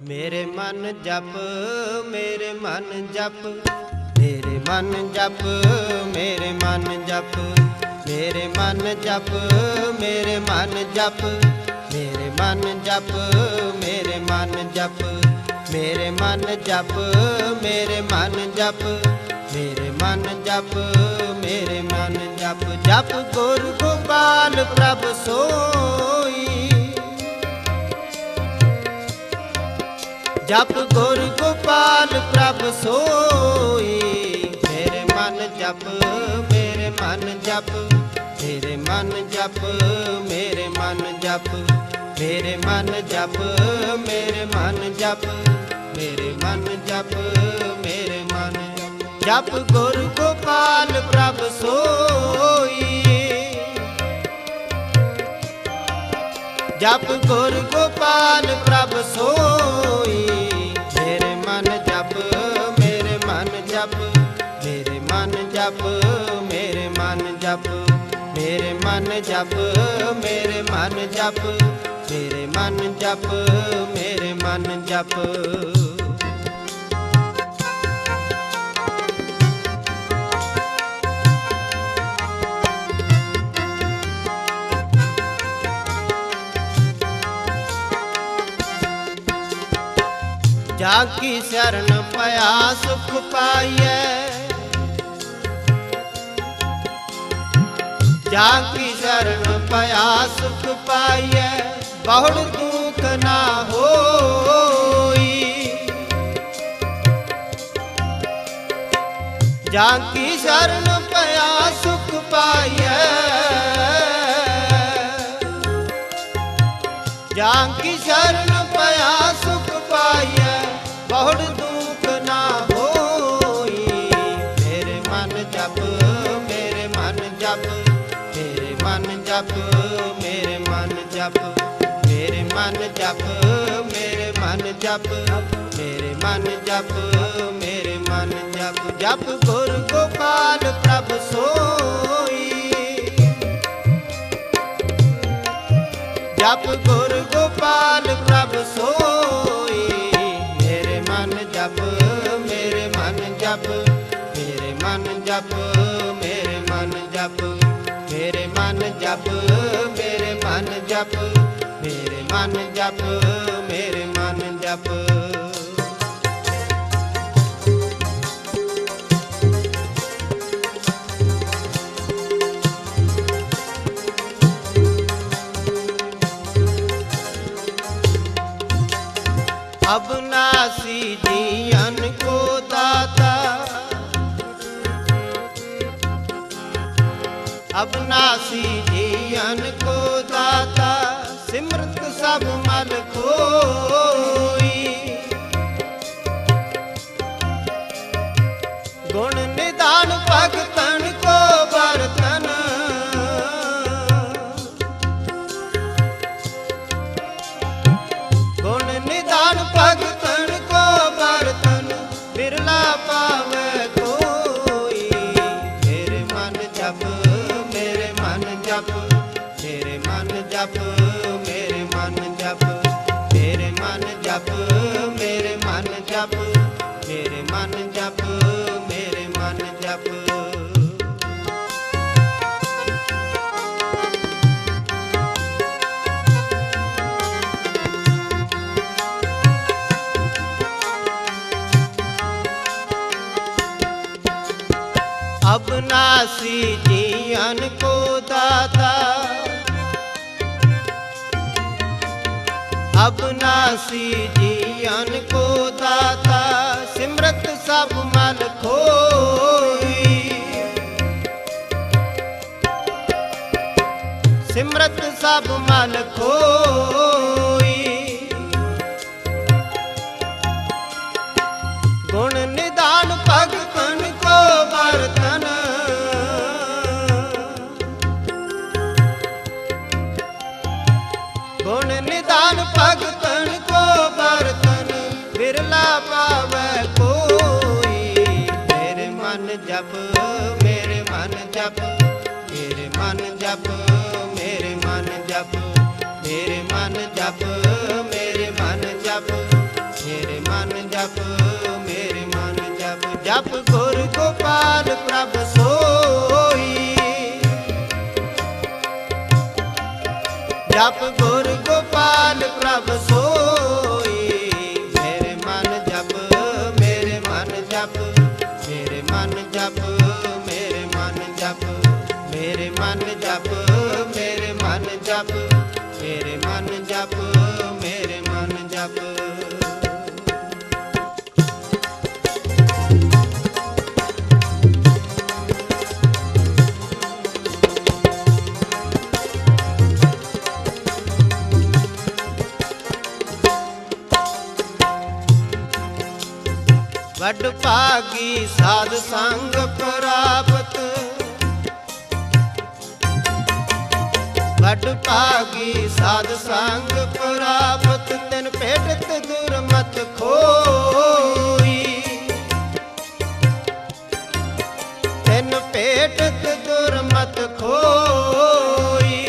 मेरे मन जप, मेरे मन जप, मेरे मन जप, मेरे मन जप, मेरे मन जप, मेरे मन जप, मेरे मन जप, मेरे मन जप, मेरे मन जप, मेरे मन जप, मेरे मन जप, मेरे मन जप। जप गुरु गोपाल प्रभ सोई, जप गुरु गोपाल प्रभ सोई। मेरे मन जप, मेरे मन जप, मेरे मन जप, मेरे मन जप, मेरे मन जप, मेरे मन जप, मेरे मन जप, मेरे मन जप गुरु गोपाल प्रभ सोई। जप गुरु गोपाल प्रभ सोई। मेरे मन जप, मेरे मन जप, मेरे मन जप, मेरे मन जप, मेरे मन जप, मेरे मन जप, मेरे मन जप, मेरे मन जप। जाकी शरण पया सुख पाइए, जाकी शरण पया सुख पाइए, बहुत दुख ना होई। जाकी शरण पया सुख पाइए, जाकी शरण पया सुख पाइए, बहुत दुख ना होई। मेरे मन जप, मेरे मन जप, मेरे मन जप, मेरे मन जप, मेरे मन जप, मेरे मन जप, मेरे मन जप, मेरे मन जप। जप गुरु गोपाल प्रभ सोई, जप गुरु गोपाल प्रभ सोई। मेरे मन जप, मेरे मन जप, मेरे मन जप, मेरे मन जप, मेरे मन जप, मेरे मन जप, मेरे मन जप, मेरे मन जप। अविनाशी जियन को दाता, अविनाशी जियन को दाता, सिमरत सब मल खोई। गुण निदान भगतन को बरतन, गुण निदान भगतन को बरतन, बिरला पावे कोई। मेरे मन जप, मेरे मन जप, मेरे मन जप, मेरे मन जप, मेरे मन जप, मेरे मन जप, मेरे मन जप, मेरे मन जप। अविनाशी जियन को दाता, अविनाशी जियन को दाता, सिमरत सब मल खोई। सिमरत सब मल खोई। गुण निदान भगतन को बरतन, गुण निदान भगतन को बरतन, बिरला पावे कोई। मेरे मन जप, मेरे मन जप, मेरे मन जप, मेरे मन जप, मेरे मन जप, मेरे मन जप, जप गुर गोपाल प्रभ सोई। जप गुर गोपाल प्रभ सोई। मेरे मन जप मेरे मन जप मेरे मन जप मेरे मन जप मेरे मन जप मेरे मन जप मेरे मन जप मेरे मन जप। वड भागी साध संग प्राप्त। वड भागी साध संग प्राप्त। तिन भेटत दुर्मत खोई। तिन भेटत दुर्मत खोई।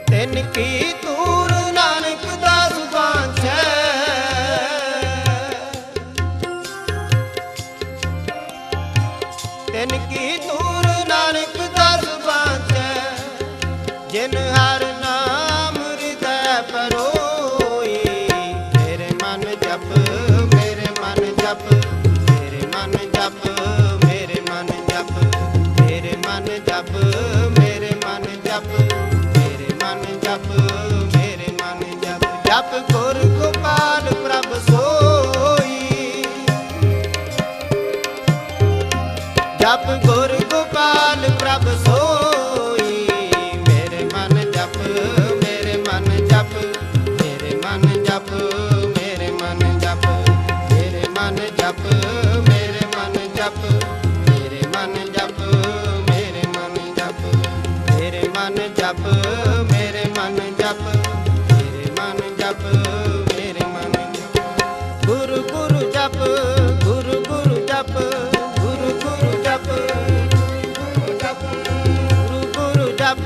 तिन की तूर नानक दास बांछै। तिन की तूर नानक दास बांछै। जिन हर नाम हृदय परोई। मेरे मन जप मेरे मन जप मेरे मन जप मेरे मन जप मेरे मन जप मेरे मन जप मेरे मन जप मेरे मन जप। जप गुर गोपाल प्रभ सोई। जप गुर गोपाल प्रभ सोई। मेरे मन जप मेरे मन जप मेरे मन जप मेरे मन जप मेरे मन जप मेरे मन जप मेरे मन जप मेरे मन जप मेरे मन जप मेरे मन जप मेरे मन जप मेरे मन जप। गुरु गुरु जप गुरु गुरु जप गुरु गुरु जप गुरु जप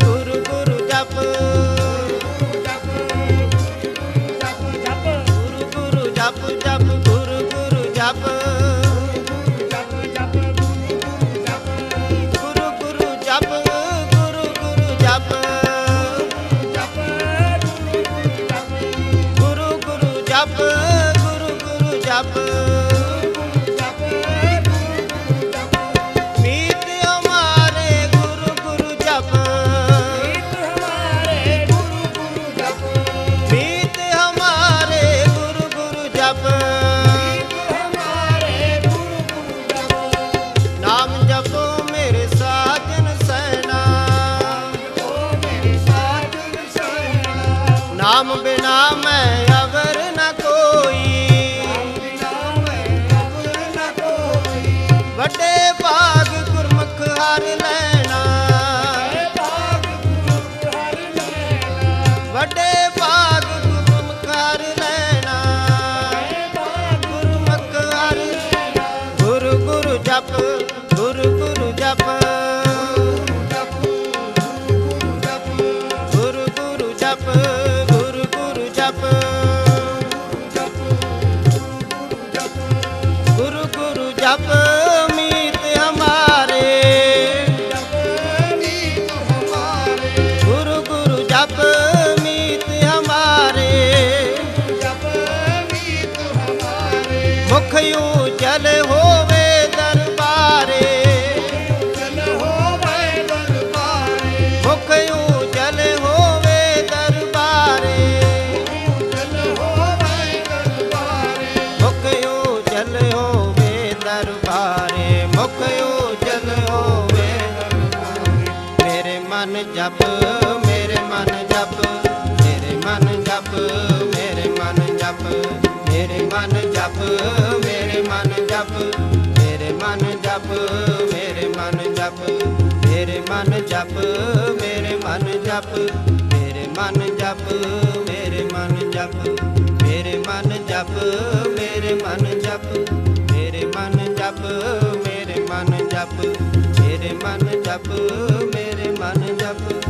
गुरु गुरु जप गुरु गुरु जप गुरु गुरु जप जप गुरु गुरु जप गुरु गुरु जप गुरु गुरु जप गुरु गुरु जप गुरु गुरु जप। मीत हमारे गुरु गुरु जप। मीत हमारे गुरु गुरु जप। नाम जपो मेरे साजन सैना। नाम बिना मैं अवर न कोई। वड्डे भाग गुरमुख हर लैना। वड्डे भाग गुरमुख हर लैना। गुरमुख हर गुरु गुरु जप गुरु गुरु जप गुरु गुरु जप गुरु गुरु जप गुरु गुरु जप। मीत हमारे गुरु गुरु जप मीत हमारे। मुख उजल होवे दरबारे। मुख उजल होवे दरबारे। मुख उजल होवे दरबारे। मुख उजल होवे। मेरे मन जप मेरे मन जप मेरे मन जप मेरे मन जप मेरे मन जप मेरे मन जप मेरे मन जप मेरे मन जप मेरे मन जप मेरे मन जप मेरे मन जप मेरे मन जप मेरे मन जप मेरे मन जप मेरे मन जप मेरे मन जप मेरे मन जप मेरे मन जप।